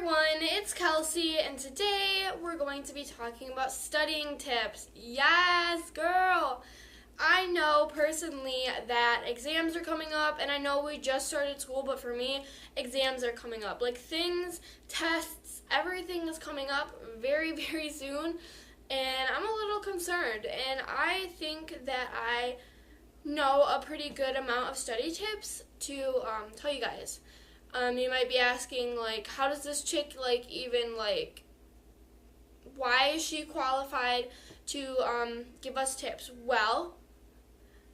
everyone, it's Kelsey, and today we're going to be talking about studying tips. Yes, girl! I know personally that exams are coming up, and I know we just started school, but for me, exams are coming up. Like things, tests, everything is coming up very, very soon, and I'm a little concerned, and I think that I know a pretty good amount of study tips to tell you guys. You might be asking, like, how does this chick, why is she qualified to give us tips? Well,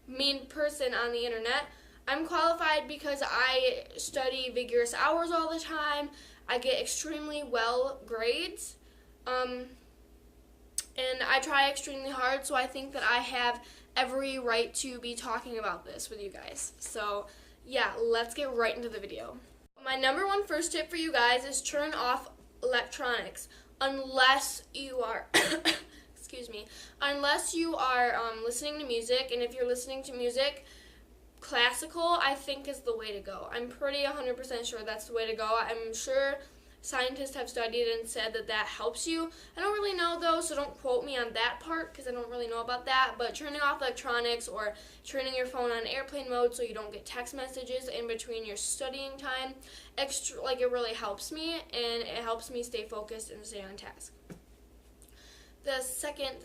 mean person on the internet, I'm qualified because I study vigorous hours all the time. I get extremely well grades, and I try extremely hard, so I think that I have every right to be talking about this with you guys. So, yeah, let's get right into the video. My number one first tip for you guys is turn off electronics unless you are unless you are listening to music. And if you're listening to music, classical I think is the way to go. I'm pretty 100% sure that's the way to go. I'm sure scientists have studied and said that that helps you. I don't really know though, so don't quote me on that part because I don't really know about that, but turning off electronics or turning your phone on airplane mode so you don't get text messages in between your studying time, it really helps me, and it helps me stay focused and stay on task. The second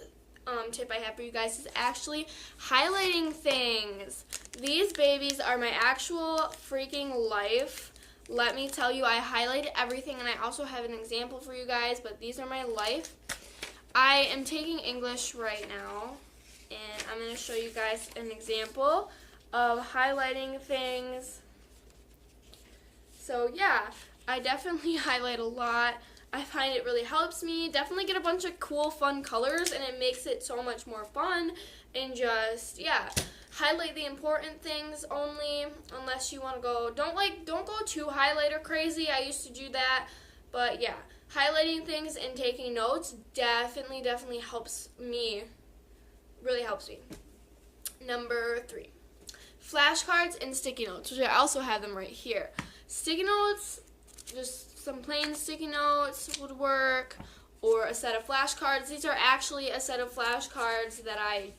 tip I have for you guys is actually highlighting things. These babies are my actual freaking life. Let me tell you, I highlighted everything, and I also have an example for you guys, but these are my life. I am taking English right now, and I'm going to show you guys an example of highlighting things. So yeah, I definitely highlight a lot. I find it really helps me. Definitely get a bunch of cool, fun colors, and it makes it so much more fun, and just, yeah. Highlight the important things only, unless you want to go, don't go too highlighter crazy. I used to do that, but yeah, highlighting things and taking notes definitely helps me, really helps me. Number 3, flashcards and sticky notes, which I also have them right here. Sticky notes, just some plain sticky notes would work, or a set of flashcards. These are actually a set of flashcards that I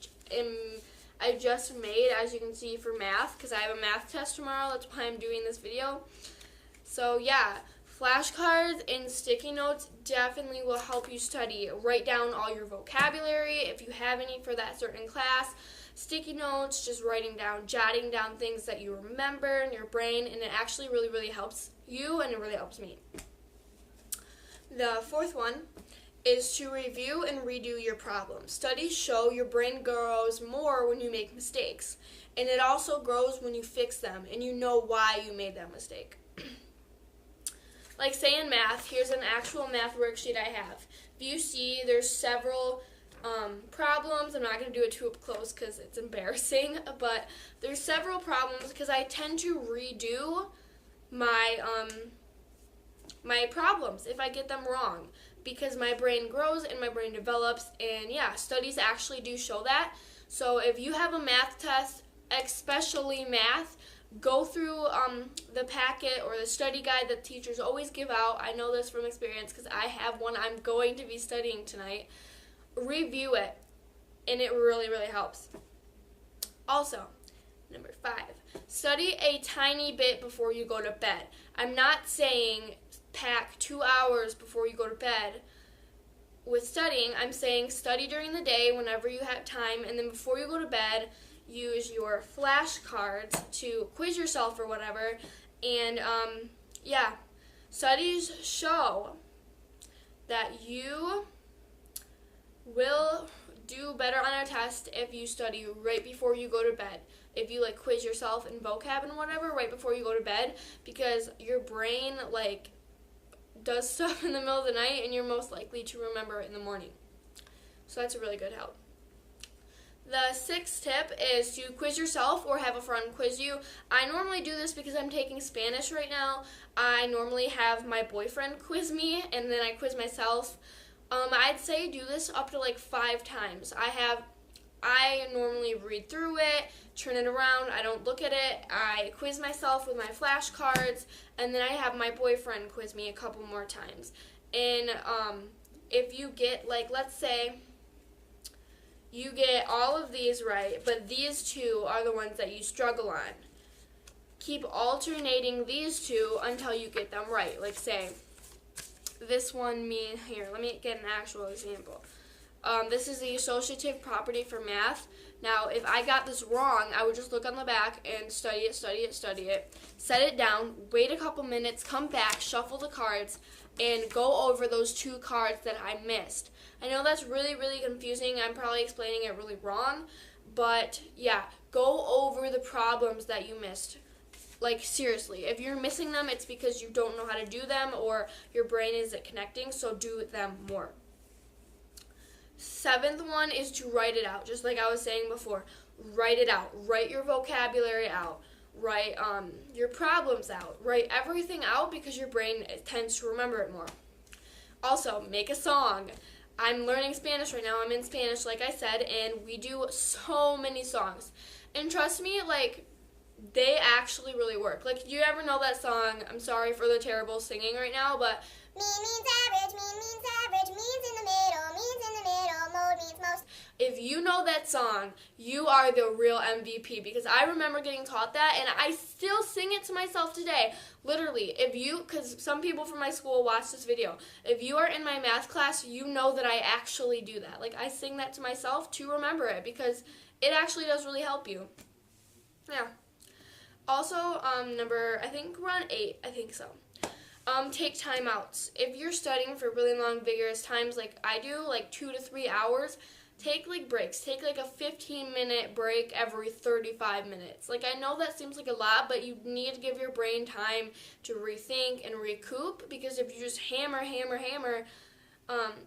just made, as you can see, for math, because I have a math test tomorrow. That's why I'm doing this video. So yeah, flashcards and sticky notes definitely will help you study. Write down all your vocabulary if you have any for that certain class. Sticky notes, just jotting down things that you remember in your brain, and it actually really helps you, and it really helps me. The fourth one is to review and redo your problems. Studies show your brain grows more when you make mistakes, and it also grows when you fix them and you know why you made that mistake. Like say in math, here's an actual math worksheet I have. If you see, there's several problems. I'm not going to do it too up close because it's embarrassing, but there's several problems because I tend to redo my my problems if I get them wrong, because my brain grows and my brain develops, and yeah, studies actually do show that. So if you have a math test, especially math, go through the packet or the study guide that teachers always give out. I know this from experience because I have one I'm going to be studying tonight. Review it, and it really helps. Also, number 5, study a tiny bit before you go to bed. I'm not saying pack 2 hours before you go to bed with studying. I'm saying study during the day whenever you have time, and then before you go to bed, use your flashcards to quiz yourself or whatever. And yeah, studies show that you will do better on a test if you study right before you go to bed. If you quiz yourself in vocab and whatever right before you go to bed, because your brain does stuff in the middle of the night, and you're most likely to remember it in the morning. So that's a really good help. The 6th tip is to quiz yourself or have a friend quiz you. I normally do this because I'm taking Spanish right now. I normally have my boyfriend quiz me, and then I quiz myself. I'd say do this up to 5 times. I normally read through it, turn it around, I don't look at it, I quiz myself with my flashcards, and then I have my boyfriend quiz me a couple more times. And if you get, like, let's say you get all of these right, but these two are the ones that you struggle on. Keep alternating these two until you get them right. Like, say, this one here, let me get an actual example. This is the associative property for math. Now, if I got this wrong, I would just look on the back and study it, set it down, wait a couple minutes, come back, shuffle the cards, and go over those two cards that I missed. I know that's really, really confusing. I'm probably explaining it really wrong, but yeah, go over the problems that you missed. Like, seriously, if you're missing them, it's because you don't know how to do them or your brain isn't connecting, so do them more. 7th one is to write it out, just like I was saying before. Write it out. Write your vocabulary out. Write your problems out. Write everything out because your brain tends to remember it more. Also, make a song. I'm learning Spanish right now. I'm in Spanish, like I said, and we do so many songs. And trust me, like, they actually really work. Like, do you ever know that song? I'm sorry for the terrible singing right now, but means average, means in the middle, mode means most. If you know that song, you are the real MVP, because I remember getting taught that, and I still sing it to myself today. Literally, because some people from my school watch this video, if you are in my math class, you know that I actually do that. Like, I sing that to myself to remember it, because it actually does really help you. Yeah. Also, I think we're on 8, I think so. Take timeouts. If you're studying for really long, vigorous times like I do, like 2 to 3 hours, take like breaks. Take like a 15-minute break every 35 minutes. Like, I know that seems like a lot, but you need to give your brain time to rethink and recoup, because if you just hammer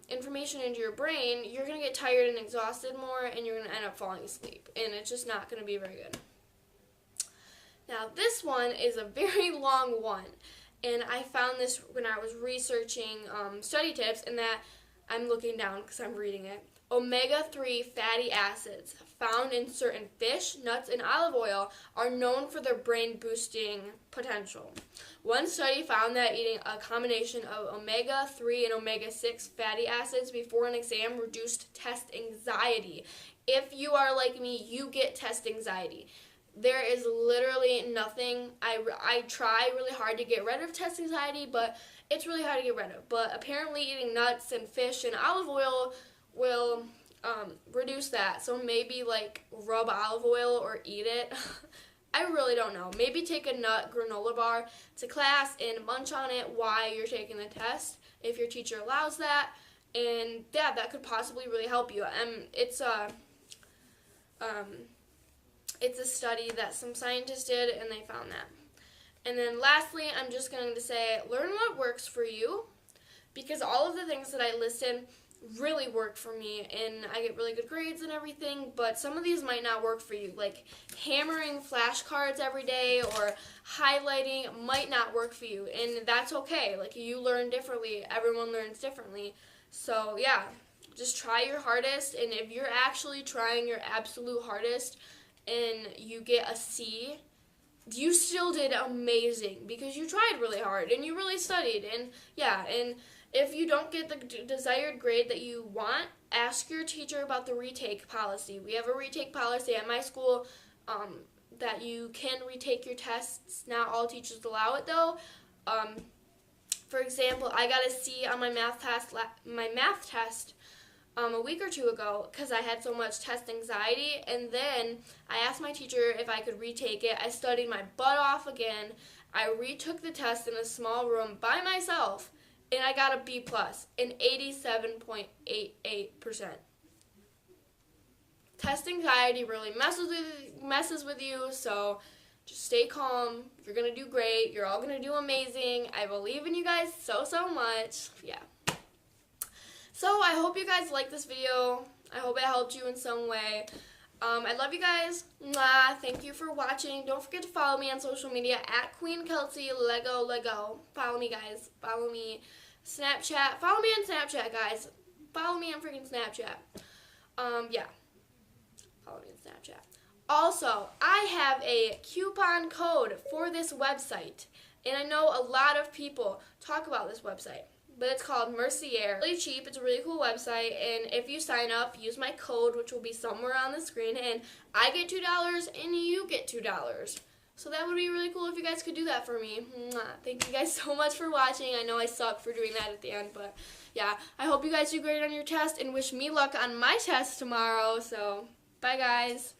information into your brain, you're going to get tired and exhausted more, and you're going to end up falling asleep, and it's just not going to be very good. Now, this one is a very long one, and I found this when I was researching study tips, and that I'm looking down because I'm reading it. Omega-3 fatty acids found in certain fish, nuts, and olive oil are known for their brain-boosting potential. One study found that eating a combination of omega-3 and omega-6 fatty acids before an exam reduced test anxiety. If you are like me, you get test anxiety. There is literally nothing. I try really hard to get rid of test anxiety, but it's really hard to get rid of. But apparently eating nuts and fish and olive oil will reduce that. So maybe like rub olive oil or eat it. I really don't know. Maybe take a nut granola bar to class and munch on it while you're taking the test, if your teacher allows that. And yeah, that could possibly really help you. It's a study that some scientists did, and they found that. And then lastly, I'm just going to say, learn what works for you, because all of the things that I listed really work for me, and I get really good grades and everything, but some of these might not work for you. Like hammering flashcards every day or highlighting might not work for you, and that's okay. Like, you learn differently. Everyone learns differently. So yeah, just try your hardest, and if you're actually trying your absolute hardest and you get a C, you still did amazing, because you tried really hard and you really studied. And yeah, and if you don't get the desired grade that you want, ask your teacher about the retake policy. We have a retake policy at my school that you can retake your tests. Not all teachers allow it though. For example, I got a C on my math test a week or two ago because I had so much test anxiety, and then I asked my teacher if I could retake it. I studied my butt off again. I retook the test in a small room by myself, and I got a B+, an 87.88%. Test anxiety really messes with you, so just stay calm. You're going to do great. You're all going to do amazing. I believe in you guys so much. Yeah. So I hope you guys liked this video. I hope it helped you in some way. I love you guys. Mwah. Thank you for watching. Don't forget to follow me on social media at Queen Kelsey Lego. Follow me, guys. Follow me. Snapchat. Follow me on Snapchat, guys. Follow me on freaking Snapchat. Yeah. Snapchat. Also, I have a coupon code for this website, and I know a lot of people talk about this website, but it's called Mercier. It's really cheap. It's a really cool website, and if you sign up, use my code, which will be somewhere on the screen, and I get $2 and you get $2. So that would be really cool if you guys could do that for me. Thank you guys so much for watching. I know I suck for doing that at the end, but yeah, I hope you guys do great on your test and wish me luck on my test tomorrow. So bye guys.